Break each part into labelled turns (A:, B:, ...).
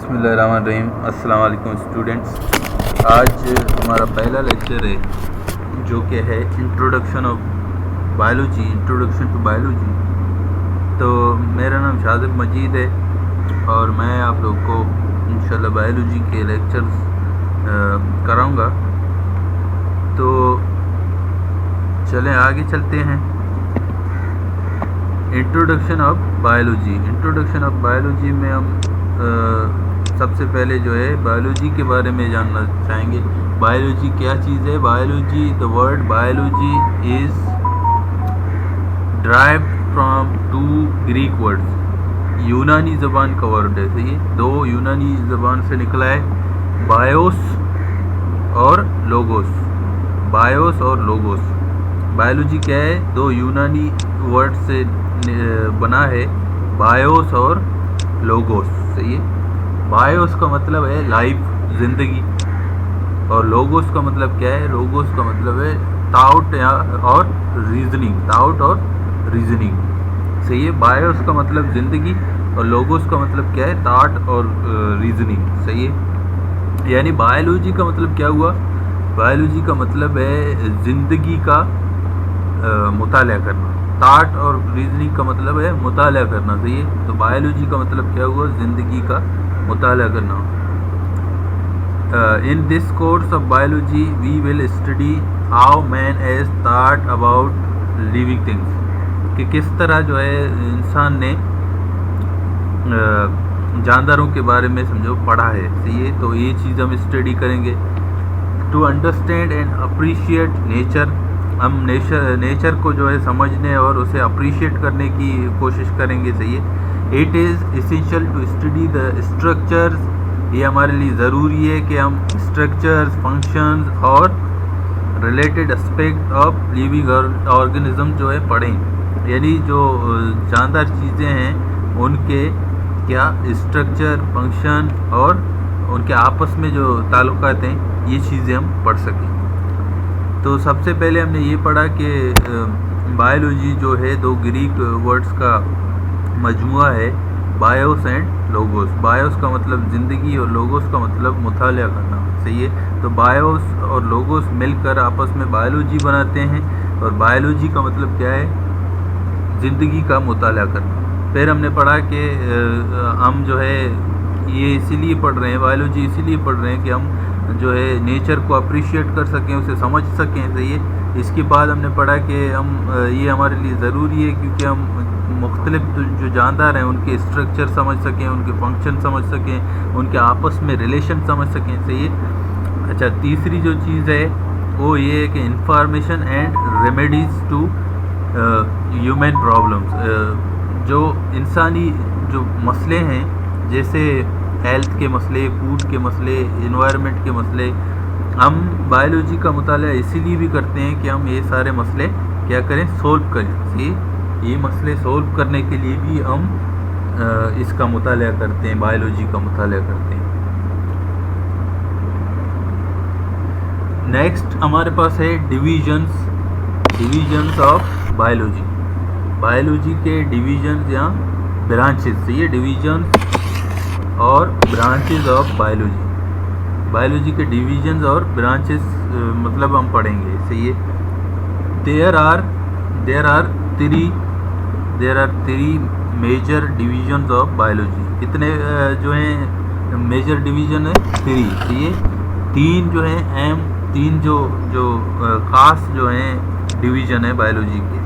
A: बिस्मिल्लाहिर्रहमानिर्रहीम। अस्सलाम वालेकुम स्टूडेंट्स। आज हमारा पहला लेक्चर है जो कि है इंट्रोडक्शन टू बायोलॉजी। तो मेरा नाम शादिब मजीद है और मैं आप लोग को इंशाल्लाह बायोलॉजी के लेक्चर्स कराऊंगा। तो चलें आगे चलते हैं। इंट्रोडक्शन ऑफ बायोलॉजी में हम सबसे पहले जो है बायोलॉजी के बारे में जानना चाहेंगे। बायोलॉजी क्या चीज़ है? Biology, the word biology is derived from two Greek words. यूनानी ज़बान का वर्ड है, सही है। दो यूनानी ज़बान से निकला है, बायोस और लोगोस। बायोलॉजी क्या है? दो यूनानी वर्ड से बना है, बायोस और लोगोस, सही है। बायोस का मतलब है लाइफ, ज़िंदगी, और लोगोस का मतलब क्या है? लोगोस का मतलब है थाउट और रीजनिंग, सही है। बायोस का मतलब ज़िंदगी और लोगोस का मतलब क्या है? थाट और रीजनिंग, सही है। यानी बायोलॉजी का मतलब क्या हुआ? बायोलॉजी का मतलब है ज़िंदगी का मुताला करना। थाट और रीजनिंग का मतलब है मुताला करना, सही है। तो बायोलॉजी का मतलब क्या हुआ? ज़िंदगी का मुताला करना। In this course of biology we will study how man has thought about living things, कि किस तरह जो है इंसान ने जानदारों के बारे में समझो पढ़ा है, सही है। तो ये चीज़ हम स्टडी करेंगे। To understand and appreciate nature, हम नेचर को जो है समझने और उसे अप्रिशिएट करने की कोशिश करेंगे, सही है। It is essential to study the structures, ये हमारे लिए ज़रूरी है कि हम स्ट्रक्चर्स, फंक्शंस और related aspect of living organism जो है पढ़ें। यानी जो जानदार चीज़ें हैं उनके क्या स्ट्रक्चर, फंक्शन और उनके आपस में जो ताल्लुकात हैं, ये चीज़ें हम पढ़ सकें। तो सबसे पहले हमने ये पढ़ा कि बायोलॉजी जो है दो ग्रीक वर्ड्स का मजमुआ है, बायोस एंड लोगोस। बायोस का मतलब ज़िंदगी और लोगोस का मतलब मुताला करना, सही है। तो बायोस और लोगोस मिलकर आपस में बायोलॉजी बनाते हैं, और बायोलॉजी का मतलब क्या है? ज़िंदगी का मुताला करना। फिर हमने पढ़ा कि हम जो है ये इसीलिए पढ़ रहे हैं, बायोलॉजी इसीलिए पढ़ रहे हैं कि हम जो है नेचर को अप्रिशिएट कर सकें, उसे समझ सकें, सही है। इसके बाद हमने पढ़ा कि हम ये हमारे लिए ज़रूरी है क्योंकि हम मुख्तलिफ जो जानदार हैं उनके स्ट्रक्चर समझ सकें, उनके फंक्शन समझ सकें, उनके आपस में रिलेशन समझ सकें, सही है। अच्छा, तीसरी जो चीज़ है वो ये है कि information and remedies to human problems, जो इंसानी जो मसले हैं, जैसे हेल्थ के मसले, फूड के मसले, इन्वायरमेंट के मसले, हम बायोलॉजी का मुताला इसीलिए भी करते हैं कि हम ये सारे मसले क्या करें? सोल्व करें, सही। ये मसले सोल्व करने के लिए भी हम इसका मुताला करते हैं, बायोलॉजी का मुताला करते हैं। नेक्स्ट हमारे पास है डिवीजन्स ऑफ बायोलॉजी के डिवीजन्स या ब्रांचेस, सही है। डिवीजन्स और ब्रांचेस ऑफ बायोलॉजी के डिवीजन्स और ब्रांचेस मतलब हम पढ़ेंगे, सही है। There are three major divisions of biology. कितने जो हैं मेजर डिवीज़न है? थ्री, सही है। तीन जो हैं तीन जो खास जो हैं डिवीज़न है बायोलॉजी के।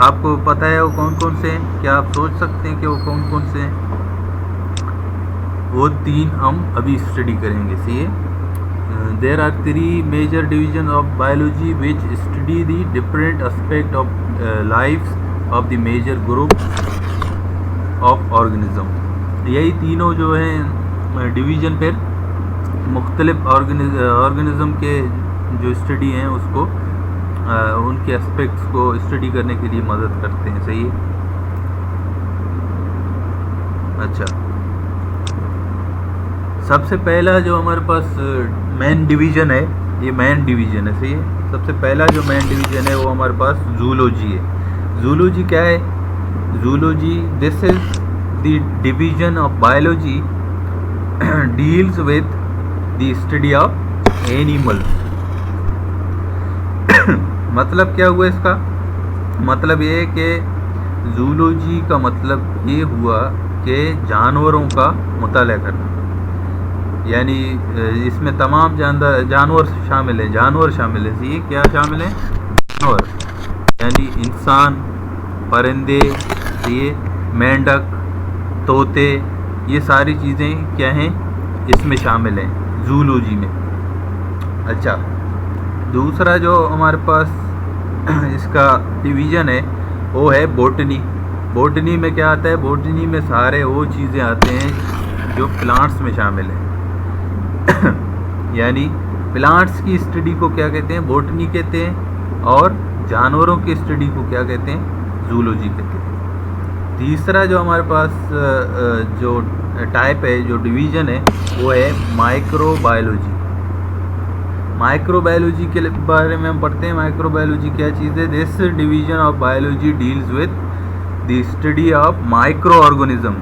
A: आपको पता है वो कौन कौन से हैं? क्या आप सोच सकते हैं कि वो कौन कौन से हैं? वो तीन हम अभी स्टडी करेंगे, सही है। There are three major division of biology which study the different aspect of life of the major group of organism. यही तीनों जो हैं डिवीज़न फिर मुख्तलिफ ऑर्गेनिज्म के जो स्टडी हैं उसको उनके एस्पेक्ट्स को स्टडी करने के लिए मदद करते हैं, सही है। अच्छा, सबसे पहला जो हमारे पास मेन डिवीज़न है, ये मेन डिवीज़न है, सही है। सबसे पहला जो मेन डिवीज़न है वो हमारे पास जूलॉजी है। जूलॉजी क्या है? Zoology, this is the division of biology deals with the study of animals. मतलब क्या हुआ इसका? मतलब ये है कि जूलॉजी का मतलब ये हुआ कि जानवरों का मुताला करना, यानी इसमें तमाम जानवर शामिल हैं। जानवर शामिल हैं, ये क्या शामिल हैं? जानवर, यानी इंसान, परिंदे, ये मेंढक, तोते, ये सारी चीज़ें क्या हैं, इसमें शामिल हैं जूलॉजी में। अच्छा, दूसरा जो हमारे पास इसका डिवीज़न है वो है बॉटनी। बॉटनी में क्या आता है? बॉटनी में सारे वो चीज़ें आते हैं जो प्लांट्स में शामिल हैं। यानी प्लांट्स की स्टडी को क्या कहते हैं? बॉटनी कहते हैं, और जानवरों की स्टडी को क्या कहते हैं? जूलॉजी कहते हैं। तीसरा जो हमारे पास जो टाइप है, जो डिवीज़न है, वो है माइक्रोबायोलॉजी। माइक्रोबायोलॉजी के बारे में हम पढ़ते हैं। माइक्रोबायोलॉजी क्या चीज़ है? This division of biology deals with the study of micro organism.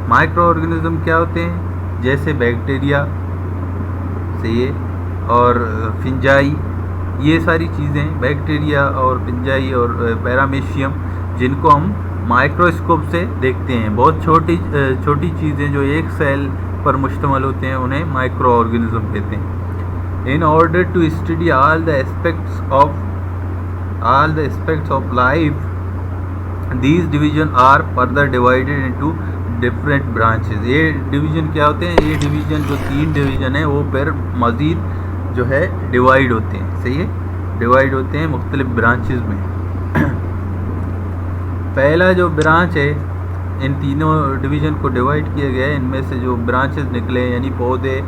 A: Micro organism क्या होते हैं? जैसे बैक्टीरिया से और फिंजाई, ये सारी चीज़ें, बैक्टीरिया और फिंजाई और पैरामीशियम, जिनको हम माइक्रोस्कोप से देखते हैं। बहुत छोटी छोटी चीज़ें जो एक सेल पर मुश्तमल होते हैं, उन्हें माइक्रो ऑर्गेनिज्म कहते हैं। In order to study all the aspects of life, these division are further divided into different branches। ये डिवीज़न क्या होते हैं? ये डिवीज़न जो 3 डिवीज़न है वो फिर मज़ीद जो है डिवाइड होते हैं। सही है, डिवाइड होते हैं मुख्तलिफ ब्रांचेस में। पहला जो ब्रांच है, इन तीनों डिवीज़न को डिवाइड किया गया है। इनमें से जो ब्रांचेस निकले, यानी पौधे,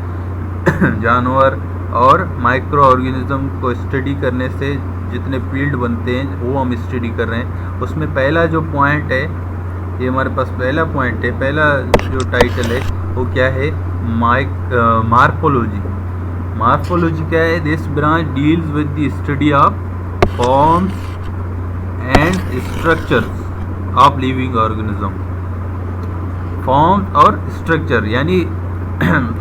A: जानवर और माइक्रो ऑर्गेनिज्म को स्टडी करने से जितने फील्ड बनते हैं वो हम स्टडी कर रहे हैं। उसमें पहला जो पॉइंट है, ये हमारे पास पहला पॉइंट है, पहला जो टाइटल है वो क्या है? मार्फोलॉजी। मार्फोलॉजी क्या है? This branch deals with the study of forms and structures of living organism. Forms और स्ट्रक्चर, यानी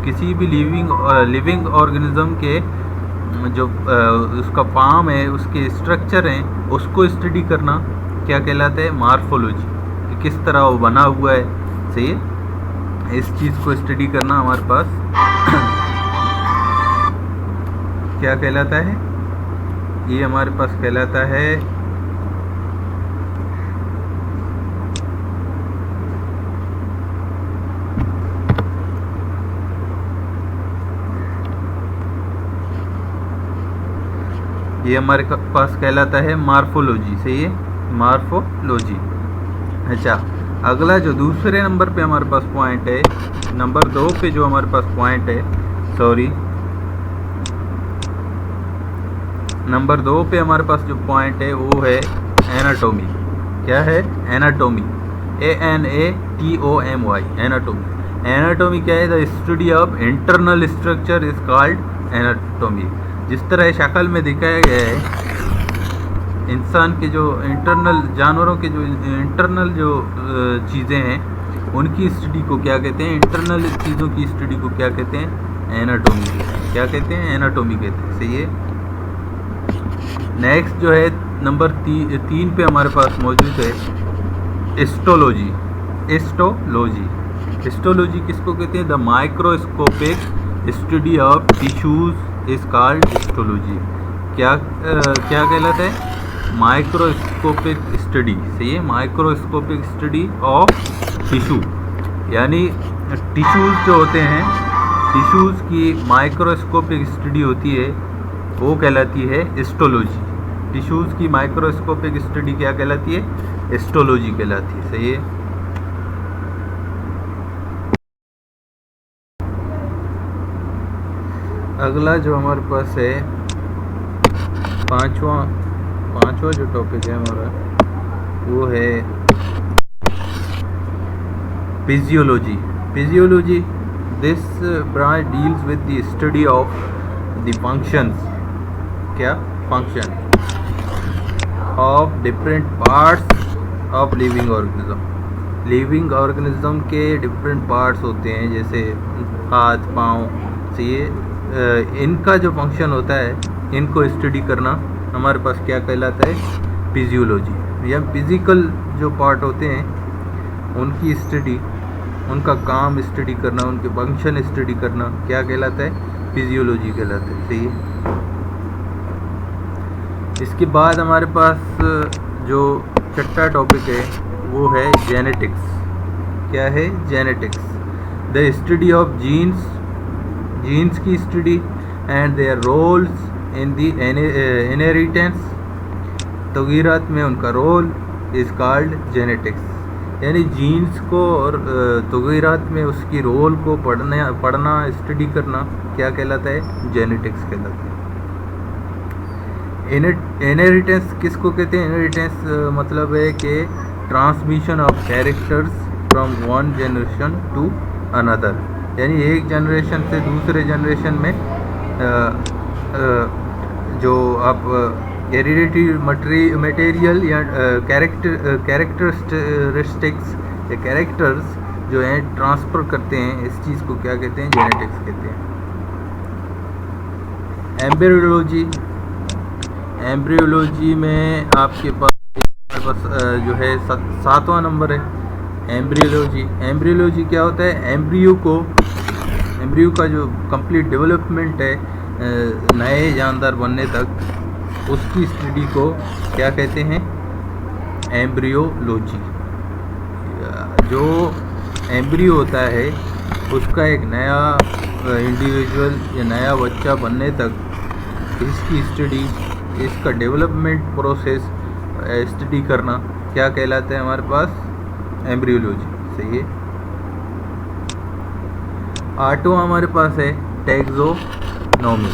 A: किसी भी लिविंग ऑर्गेनिज्म के जो उसका फॉर्म है, उसके स्ट्रक्चर हैं, उसको स्टडी करना क्या कहलाता है? मार्फोलॉजी। कि किस तरह वो बना हुआ है, सही है, इस चीज़ को स्टडी करना हमारे पास क्या कहलाता है? ये हमारे पास कहलाता है ये हमारे पास कहलाता है मार्फोलॉजी। सही है, मार्फोलॉजी। अच्छा, अगला जो दूसरे नंबर पे हमारे पास पॉइंट है, नंबर 2 पे जो हमारे पास पॉइंट है, नंबर 2 पे हमारे पास जो पॉइंट है वो है एनाटोमी। क्या है? Anatomy, ANATOMY, anatomy. एनाटोमी क्या है? The study of internal structure is called anatomy. जिस तरह शक्ल में दिखाया गया है, इंसान के जो इंटरनल, जानवरों के जो इंटरनल जो चीज़ें हैं, उनकी स्टडी को क्या कहते हैं? इंटरनल चीज़ों की स्टडी को क्या कहते हैं? एनाटोमी। क्या कहते हैं? एनाटोमी कहते हैं। सही है। नेक्स्ट जो है नंबर 3 पे हमारे पास मौजूद है हिस्टोलॉजी। हिस्टोलॉजी किसको कहते हैं? The microscopic study of tissues is called histology. क्या कहलाता है? Microscopic study. सही है, माइक्रोस्कोपिक स्टडी ऑफ टिश्यू, यानी टिश्यूज़ जो होते हैं, टिश्यूज़ की माइक्रोस्कोपिक स्टडी होती है, वो कहलाती है हिस्टोलॉजी। टिश्यूज़ की माइक्रोस्कोपिक स्टडी क्या कहलाती है? हिस्टोलॉजी कहलाती है। सही है। अगला जो हमारे पास है पांचवा जो टॉपिक है हमारा, वो है physiology. Physiology, this branch deals with the study of the functions. क्या? Function of different parts of living organism. Living organism के डिफरेंट पार्ट्स होते हैं, जैसे हाथ पाँव से इनका जो फंक्शन होता है, इनको स्टडी करना हमारे पास क्या कहलाता है, फिजियोलॉजी। या फिजिकल जो पार्ट होते हैं उनकी स्टडी, उनका काम स्टडी करना, उनके फंक्शन स्टडी करना क्या कहलाता है, फिजियोलॉजी कहलाता है। सही है। इसके बाद हमारे पास जो छठा टॉपिक है वो है जेनेटिक्स। क्या है, genetics. The study of genes, genes की study and their roles in the inheritance, तगीरात में उनका रोल इज़ कॉल्ड जेनेटिक्स। यानी जीन्स को और तगीरात में उसकी रोल को पढ़ना स्टडी करना क्या कहलाता है, जेनेटिक्स कहलाता है। इनहेरिटेंस किसको कहते हैं, इनहेरिटेंस मतलब है कि transmission of characters from one generation to another, यानी एक जनरेशन से दूसरे जनरेशन में जो आप हेरिडिटी मटेरियल या कैरेक्टरिस्टिक्स या कैरेक्टर्स जो हैं ट्रांसफ़र करते हैं, इस चीज़ को क्या कहते हैं, जेनेटिक्स कहते हैं। एम्ब्रियोलॉजी, एम्ब्रियोलॉजी में आपके पास जो है 7वां नंबर है एम्ब्रियोलॉजी। एम्ब्रियोलॉजी क्या होता है, एम्ब्रियो का जो कंप्लीट डेवलपमेंट है नए जानदार बनने तक, उसकी स्टडी को क्या कहते हैं, एम्ब्रियोलॉजी। जो एम्ब्रियो होता है उसका एक नया इंडिविजुअल या नया बच्चा बनने तक इसकी स्टडी, इसका डेवलपमेंट प्रोसेस स्टडी करना क्या कहलाता है हमारे पास, एम्ब्रियोलॉजी। सही है। 8वां हमारे पास है टैक्सोनॉमी।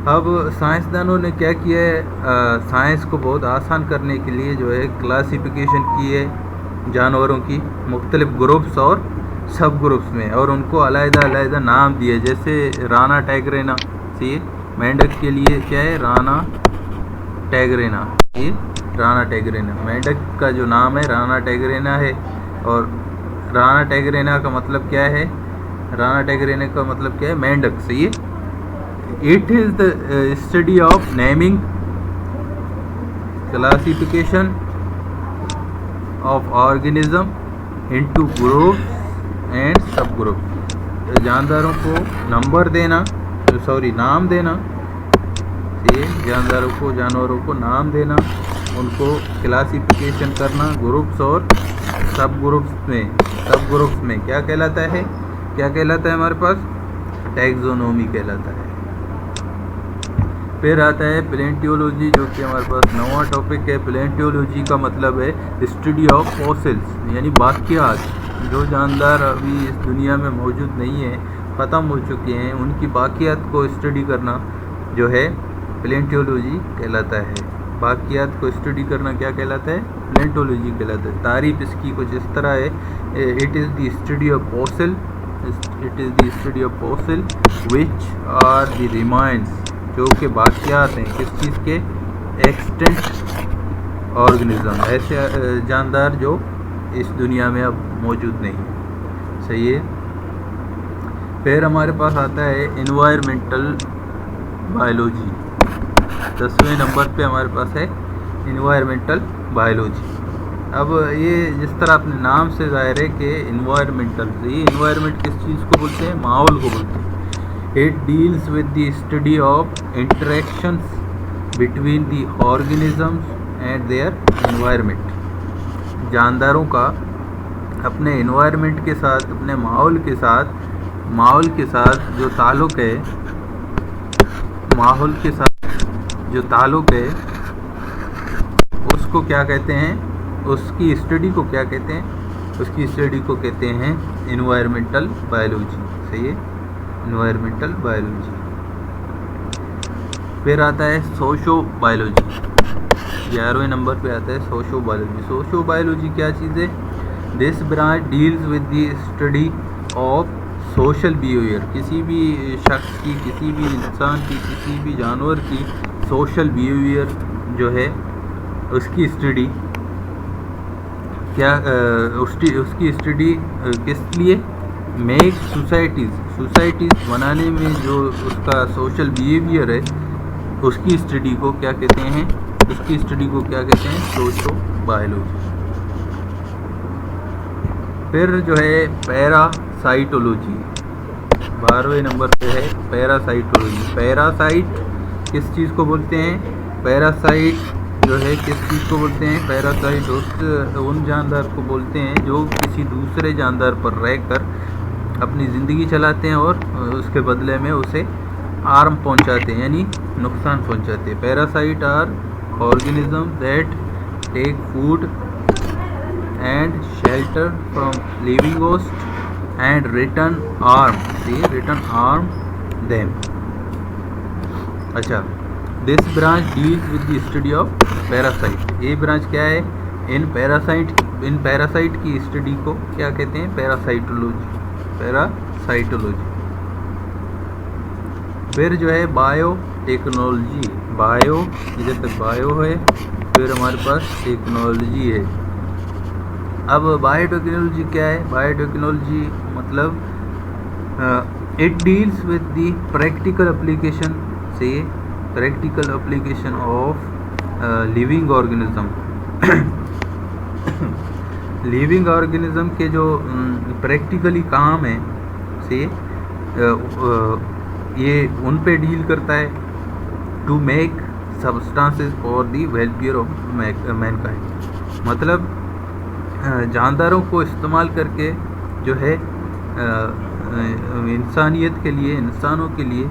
A: अब साइंसदानों ने क्या किया है, साइंस को बहुत आसान करने के लिए जो है क्लासिफिकेशन की है जानवरों की मुख्तलिफ ग्रुप्स और सब ग्रुप्स में, और उनको अलग-अलग नाम दिए। जैसे राना टैगरेना, सही, मेंढक के लिए क्या है, राना टैगरेना। ये राना टैगरेना, मेंढक का जो नाम है राना टैगरेना है। और राना टैगरेना का मतलब क्या है, राना टैगरेना का मतलब क्या है, मेंढक। सही है। It is the study of naming, classification of organism into groups and सब ग्रुप। जानदारों को नंबर देना, नाम देना, ये जानवरों को नाम देना, उनको क्लासिफिकेशन करना ग्रुप्स और सब ग्रुप्स में क्या कहलाता है, हमारे पास टैक्सोनॉमी कहलाता है। फिर आता है पैलियोंटोलॉजी, जो कि हमारे पास 9वां टॉपिक है। पैलियोंटोलॉजी का मतलब है स्टडी ऑफ फॉसिल्स, यानी बाकियात। जो जानदार अभी इस दुनिया में मौजूद नहीं है, ख़त्म हो चुके हैं, उनकी बाकियात को स्टडी करना जो है पैलियोंटोलॉजी कहलाता है। बाकियात को स्टडी करना क्या कहलाता है, पैलियोंटोलॉजी कहलाता है। तारीफ इसकी कुछ इस तरह है, it is the study of fossil, which are the remains, जो कि बाकियात हैं किस चीज़ के, एक्सटेंट ऑर्गेनिज्म, ऐसे जानदार जो इस दुनिया में अब मौजूद नहीं। सही है। फिर हमारे पास आता है एनवायरमेंटल बायोलॉजी। 10वें नंबर पे हमारे पास है एनवायरमेंटल बायोलॉजी। अब ये जिस तरह अपने नाम से ज़ाहिर है कि एनवायरमेंटल, ये एनवायरमेंट किस चीज़ को बोलते हैं, माहौल को बोलते हैं। It deals with the study of interactions between the organisms and their environment। जानदारों का अपने environment के साथ, अपने माहौल के साथ जो ताल्लुक़ है, उसको क्या कहते हैं, उसकी स्टडी को क्या कहते हैं, उसकी स्टडी को कहते हैं एनवायरमेंटल बायोलॉजी। सही है, एनवायरमेंटल बायोलॉजी। फिर आता है सोशो बायोलॉजी। 11वें नंबर पे आता है सोशो बायोलॉजी। सोशो बायोलॉजी क्या चीज़ है, this branch deals with the study of social behaviour. किसी भी शख्स की, किसी भी इंसान की, किसी भी जानवर की सोशल बिहेवियर जो है उसकी स्टडी क्या उसकी स्टडी किस लिए, मेक सोसाइटीज़ बनाने में जो उसका सोशल बिहेवियर है उसकी स्टडी को क्या कहते हैं, उसकी स्टडी को क्या कहते हैं, सोशियोबायोलॉजी। फिर जो है पैरासाइटोलॉजी, 12वें नंबर पे है पैरासाइटोलॉजी। पैरासाइट किस चीज़ को बोलते हैं, पैरासाइट जो है किस चीज़ को बोलते हैं, पैरासाइट उन जानदार को बोलते हैं जो किसी दूसरे जानदार पर रहकर अपनी ज़िंदगी चलाते हैं और उसके बदले में उसे हार्म पहुंचाते हैं, यानी नुकसान पहुंचाते हैं। Parasite are organism that take food and shelter from living host and return harm them. अच्छा, this branch deals with the study of parasite. ये ब्रांच क्या है, इन पैरासाइट की स्टडी को क्या कहते हैं, पैरासाइटोलॉजी। फिर जो है बायोटेक्नोलॉजी, इधर तक बायो है, फिर हमारे पास टेक्नोलॉजी है। अब बायोटेक्नोलॉजी क्या है, बायोटेक्नोलॉजी मतलब it deals with the practical application of living organism के जो प्रैक्टिकली काम है से ये उन पे डील करता है, to make substances for the welfare of mankind. मतलब जानदारों को इस्तेमाल करके जो है इंसानियत के लिए, इंसानों के लिए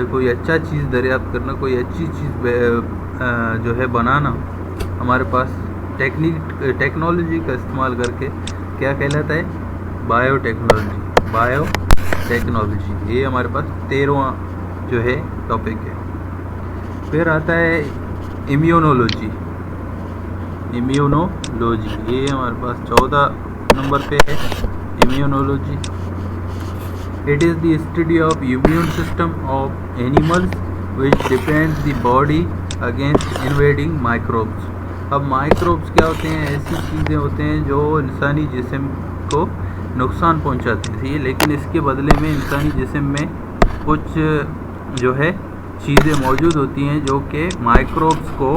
A: कोई अच्छा चीज़ दरियाफ्त करना, कोई अच्छी चीज़ जो है बनाना, हमारे पास टेक्नोलॉजी का इस्तेमाल करके क्या कहलाता है, बायोटेक्नोलॉजी। ये हमारे पास 13वां जो है टॉपिक है। फिर आता है इम्यूनोलॉजी, ये हमारे पास 14 नंबर पे है immunology. It is the study of immune system of animals which defends the body against invading microbes. अब माइक्रोब्स क्या होते हैं, ऐसी चीज़ें होते हैं जो इंसानी जिस्म को नुकसान पहुंचाते हैं, लेकिन इसके बदले में इंसानी जिस्म में कुछ जो है चीज़ें मौजूद होती हैं जो कि माइक्रोब्स को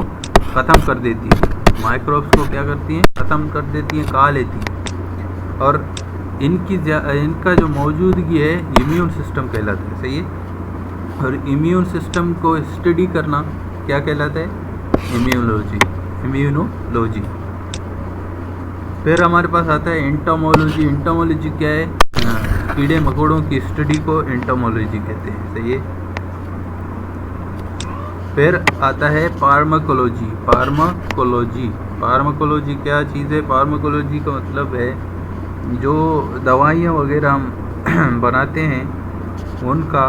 A: ख़त्म कर देती हैं। माइक्रोब्स को क्या करती हैं, ख़त्म कर देती हैं, खा लेती हैं। और इनका जो मौजूदगी है इम्यून सिस्टम कहलाता है, सही है। और इम्यून सिस्टम को स्टडी करना क्या कहलाता है, इम्यूनोलॉजी। फिर हमारे पास आता है एंटोमोलॉजी क्या है, कीड़े मकोड़ों की स्टडी को एंटोमोलॉजी कहते हैं, सही है। फिर आता है फार्माकोलॉजी क्या चीज़ है, फार्माकोलॉजी का मतलब है जो दवाइयाँ वगैरह हम बनाते हैं उनका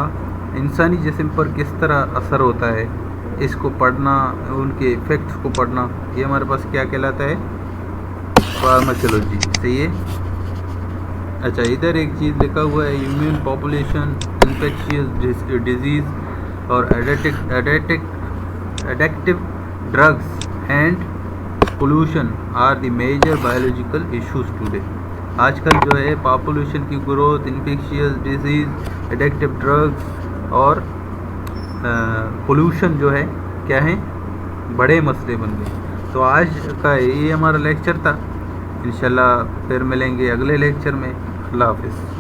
A: इंसानी जिस्म पर किस तरह असर होता है, इसको पढ़ना, उनके इफ़ेक्ट्स को पढ़ना, ये हमारे पास क्या कहलाता है, फार्माकोलॉजी, सही है। अच्छा, इधर एक चीज़ लिखा हुआ है, इम्यून पॉपुलेशन, इन्फेक्शियस डिजीज़ और addictive drugs and pollution are the major biological issues today. आजकल जो है पॉपुलेशन की growth, infectious diseases, addictive drugs और पोल्यूशन जो है क्या है, बड़े मसले बन गए। तो आज का ये हमारा लेक्चर था, इंशाल्लाह फिर मिलेंगे अगले लेक्चर में। अल्लाह हाफ़िज़।